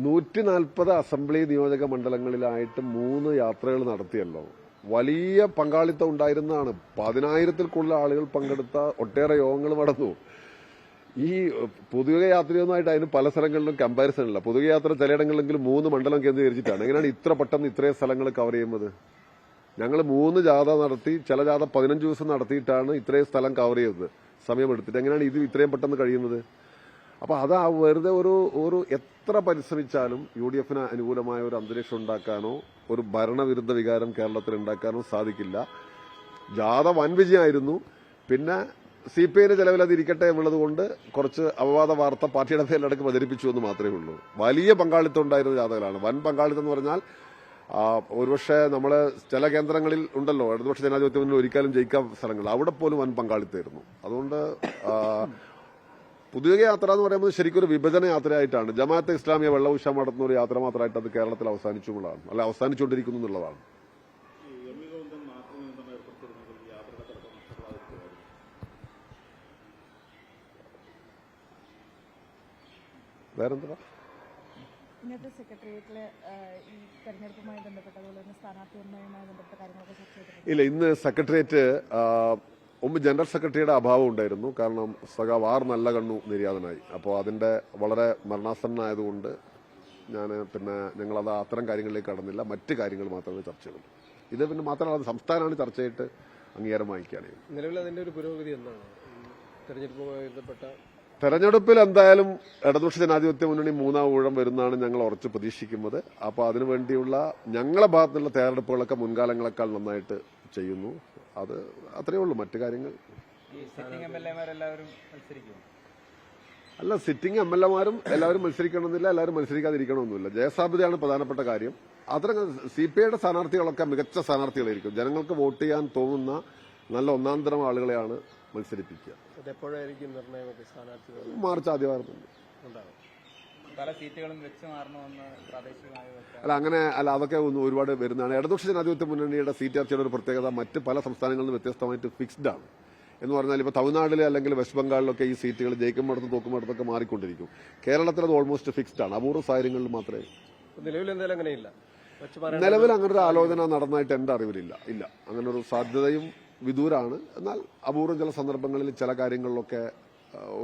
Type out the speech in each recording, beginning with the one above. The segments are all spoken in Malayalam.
140 അസംബ്ലി നിയോജക മണ്ഡലങ്ങളിലായിട്ട് 3 യാത്രകൾ നടത്തിയല്ലോ. വലിയ പങ്കാളിത്തം ഉണ്ടായിരുന്നതാണ്. 10,000-ൽ കൂടുതൽ ആളുകൾ പങ്കെടുത്ത ഒട്ടേറെ യോഗങ്ങൾ നടന്നു. ഈ പൊതുവെ യാത്രയൊന്നുമായിട്ട് അതിന് പല സ്ഥലങ്ങളിലും കമ്പാരിസൺ ഇല്ല. പൊതുവെ യാത്ര ചിലയിടങ്ങളിലെങ്കിലും 3 മണ്ഡലം കേന്ദ്രീകരിച്ചിട്ടാണ്. എങ്ങനെയാണ് ഇത്ര പെട്ടെന്ന് ഇത്രയും സ്ഥലങ്ങൾ കവർ ചെയ്യുന്നത്? ഞങ്ങൾ 3 ജാഥ നടത്തി, ചില ജാഥ 15 ദിവസം നടത്തിയിട്ടാണ് ഇത്രയും സ്ഥലം കവർ ചെയ്തത് സമയമെടുത്തിട്ട്. എങ്ങനെയാണ് ഇത് ഇത്രയും പെട്ടെന്ന് കഴിയുന്നത്? അപ്പൊ അത് വെറുതെ ഒരു എത്ര പരിശ്രമിച്ചാലും UDF അനുകൂലമായ ഒരു അന്തരീക്ഷം ഉണ്ടാക്കാനോ ഒരു ഭരണവിരുദ്ധ വികാരം കേരളത്തിൽ ഉണ്ടാക്കാനോ സാധിക്കില്ല. ജാഥ വൻ വിജയമായിരുന്നു. പിന്നെ CPIന്റെ ചെലവിൽ അത് ഇരിക്കട്ടെ എന്നുള്ളത് കൊണ്ട് കുറച്ച് അപവാദ വാർത്ത പാർട്ടിയുടെ പേരിലടക്കം പ്രചരിപ്പിച്ചു എന്ന് മാത്രമേ ഉള്ളൂ. വലിയ പങ്കാളിത്തം ഉണ്ടായിരുന്ന ജാഥകളാണ്. വൻ പങ്കാളിത്തം എന്ന് പറഞ്ഞാൽ ഒരുപക്ഷെ നമ്മള് ചില കേന്ദ്രങ്ങളിൽ ഉണ്ടല്ലോ ഇടതുപക്ഷ ജനാധിപത്യ മുന്നണി ഒരിക്കലും ജയിക്കാൻ സ്ഥലങ്ങൾ, അവിടെ പോലും വൻ പങ്കാളിത്തമായിരുന്നു. അതുകൊണ്ട് പുതിയ യാത്ര എന്ന് പറയുന്നത് ശരിക്കും ഒരു വിഭജന യാത്രയായിട്ടാണ്. ജമാഅത്തെ ഇസ്ലാമിയ വെള്ളപൂശാൻ നടത്തുന്ന ഒരു യാത്ര മാത്രമായിട്ട് അത് കേരളത്തിൽ അവസാനിച്ചു എന്നുള്ളതാണ്, അല്ല അവസാനിച്ചുകൊണ്ടിരിക്കുന്നു എന്നുള്ളതാണ്. വേറെന്താ ഇന്നത്തെ സെക്രട്ടേറിയറ്റിലെ ഈ തെരഞ്ഞെടുപ്പുമായി ബന്ധപ്പെട്ട അതുപോലെ തന്നെ സ്ഥാനാർത്ഥി നിർണ്ണയവുമായി ബന്ധപ്പെട്ട കാര്യങ്ങളൊക്കെ ചർച്ച ചെയ്തിട്ടുണ്ട്. ഇല്ല, ഇന്ന് സെക്രട്ടേറിയറ്റ് മുമ്പ് ജനറൽ സെക്രട്ടറിയുടെ അഭാവം ഉണ്ടായിരുന്നു. കാരണം സഖാവ് ആർ നല്ല കണ്ണു നിര്യാതനായി. അപ്പോൾ അതിന്റെ വളരെ മരണാസന്നനായതുകൊണ്ട് ഞങ്ങളത് അത്തരം കാര്യങ്ങളിലേക്ക് കടന്നില്ല. മറ്റ് കാര്യങ്ങൾ മാത്രമേ ചർച്ച ചെയ്തുള്ളൂ. ഇത് പിന്നെ മാത്രമല്ല, അത് സംസ്ഥാനമാണ് ചർച്ച ചെയ്തിട്ട് അംഗീകാരം വാങ്ങിക്കുകയാണ്. നിലവിൽ അതിന്റെ ഒരു പുരോഗതി എന്താണ്? തെരഞ്ഞെടുപ്പുമായി ബന്ധപ്പെട്ട തെരഞ്ഞെടുപ്പിൽ എന്തായാലും ഇടതുപക്ഷ ജനാധിപത്യ മുന്നണി 3ാം ഊഴം വരുന്നതാണ് ഞങ്ങൾ ഉറച്ചു പ്രതീക്ഷിക്കുന്നത്. അപ്പോൾ അതിനുവേണ്ടിയുള്ള ഞങ്ങളുടെ ഭാഗത്തുള്ള തയ്യാറെടുപ്പുകളൊക്കെ മുൻകാലങ്ങളെക്കാൾ നന്നായിട്ട് ചെയ്യുന്നു. അത് അത്രയേ ഉള്ളൂ. മറ്റു കാര്യങ്ങൾ അല്ല, സിറ്റിംഗ് MLA-മാരും എല്ലാവരും മത്സരിക്കണമെന്നില്ല, എല്ലാവരും മത്സരിക്കാതിരിക്കണമെന്നില്ല. ജയസാധ്യതയാണ് പ്രധാനപ്പെട്ട കാര്യം. അത്തരം CPIയുടെ സ്ഥാനാർത്ഥികളൊക്കെ മികച്ച സ്ഥാനാർത്ഥികളായിരിക്കും. ജനങ്ങൾക്ക് വോട്ട് ചെയ്യാൻ തോന്നുന്ന നല്ല ഒന്നാന്തരം ആളുകളെയാണ് മത്സരിപ്പിക്കുക. മാർച്ച് ആദ്യവാരത്തുണ്ട്. അല്ല അതൊക്കെ ഒരുപാട് വരുന്നതാണ്. ഇടതുപക്ഷ ജനാധിപത്യ മുന്നണിയുടെ സീറ്റ് ചർച്ചയുടെ ഒരു പ്രത്യേകത മറ്റ് പല സംസ്ഥാനങ്ങളിൽ നിന്ന് വ്യത്യസ്തമായിട്ട് ഫിക്സ്ഡ് ആണ്. എന്ന് പറഞ്ഞാൽ ഇപ്പോൾ തമിഴ്നാട്ടിൽ അല്ലെങ്കിൽ വെസ്റ്റ് ബംഗാളിലൊക്കെ ഈ സീറ്റുകൾ ജയിക്കുമ്പോഴത്തും തോക്കുമ്പോഴത്തൊക്കെ മാറിക്കൊണ്ടിരിക്കും. കേരളത്തിൽ അത് ഓൾമോസ്റ്റ് ഫിക്സ്ഡ് ആണ്. അപൂർവ സാഹചര്യങ്ങളിൽ മാത്രമേ. നിലവിൽ അങ്ങനൊരു ആലോചന നടന്നതായിട്ട് എന്റെ അറിവിലില്ല. ഇല്ല, അങ്ങനൊരു സാധ്യതയും വിദൂരാണ്. എന്നാൽ അപൂർവം ചില സന്ദർഭങ്ങളിൽ ചില കാര്യങ്ങളിലൊക്കെ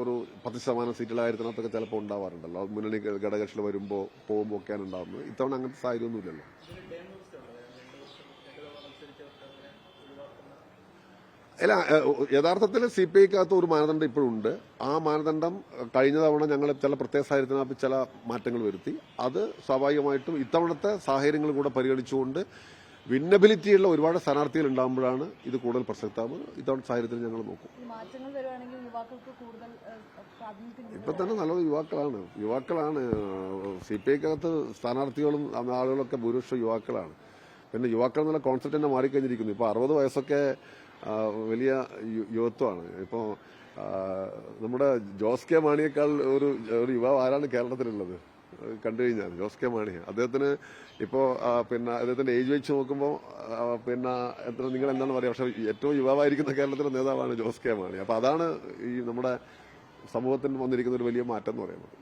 ഒരു 10% സീറ്റുള്ള കാര്യത്തിനകത്തൊക്കെ ചിലപ്പോൾ ഉണ്ടാവാറുണ്ടല്ലോ. മുന്നണി ഘടകകക്ഷികൾ വരുമ്പോൾ പോകുമ്പോൾ ഒക്കെയാണ് ഉണ്ടാകുന്നത്. ഇത്തവണ അങ്ങനത്തെ സാഹചര്യമൊന്നുമില്ലല്ലോ. അല്ല, യഥാർത്ഥത്തിൽ CPIക്കകത്ത് ഒരു മാനദണ്ഡം ഇപ്പോഴുണ്ട്. ആ മാനദണ്ഡം കഴിഞ്ഞ തവണ ഞങ്ങൾ ചില പ്രത്യേക സാഹചര്യത്തിനകത്ത് ചില മാറ്റങ്ങൾ വരുത്തി. അത് സ്വാഭാവികമായിട്ടും ഇത്തവണത്തെ സാഹചര്യങ്ങൾ കൂടെ പരിഗണിച്ചുകൊണ്ട് വിന്നബിലിറ്റിയുള്ള ഒരുപാട് സ്ഥാനാർത്ഥികൾ ഉണ്ടാകുമ്പോഴാണ് ഇത് കൂടുതൽ പ്രസക്തമാകുന്നത്. ഇത്തവണ സാഹചര്യത്തിൽ ഞങ്ങൾ നോക്കും. ഇപ്പൊ തന്നെ നല്ലത് യുവാക്കളാണ് CPIക്കകത്ത് സ്ഥാനാർത്ഥികളും ആളുകളൊക്കെ ഭൂരിപക്ഷം യുവാക്കളാണ്. പിന്നെ യുവാക്കൾ എന്നുള്ള കോൺസെപ്റ്റ് തന്നെ മാറിക്കഴിഞ്ഞിരിക്കുന്നു. ഇപ്പൊ 60 വയസ്സൊക്കെ വലിയ യുവത്വമാണ്. ഇപ്പോ നമ്മുടെ ജോസ് കെ മാണിയേക്കാൾ ഒരു യുവാവ് ആരാണ് കേരളത്തിലുള്ളത് കണ്ടു കഴിഞ്ഞാൽ? ജോസ് കെ മാണി. അദ്ദേഹത്തിന് ഇപ്പോ അദ്ദേഹത്തിന്റെ ഏജ് വെച്ച് നോക്കുമ്പോൾ നിങ്ങൾ എന്താണ് പറയുക, പക്ഷെ ഏറ്റവും യുവാവായിരിക്കുന്ന കേരളത്തിലെ നേതാവാണ് ജോസ് കെ മാണി. അപ്പൊ അതാണ് ഈ നമ്മുടെ സമൂഹത്തിന് വന്നിരിക്കുന്ന ഒരു വലിയ മാറ്റം എന്ന് പറയുന്നത്.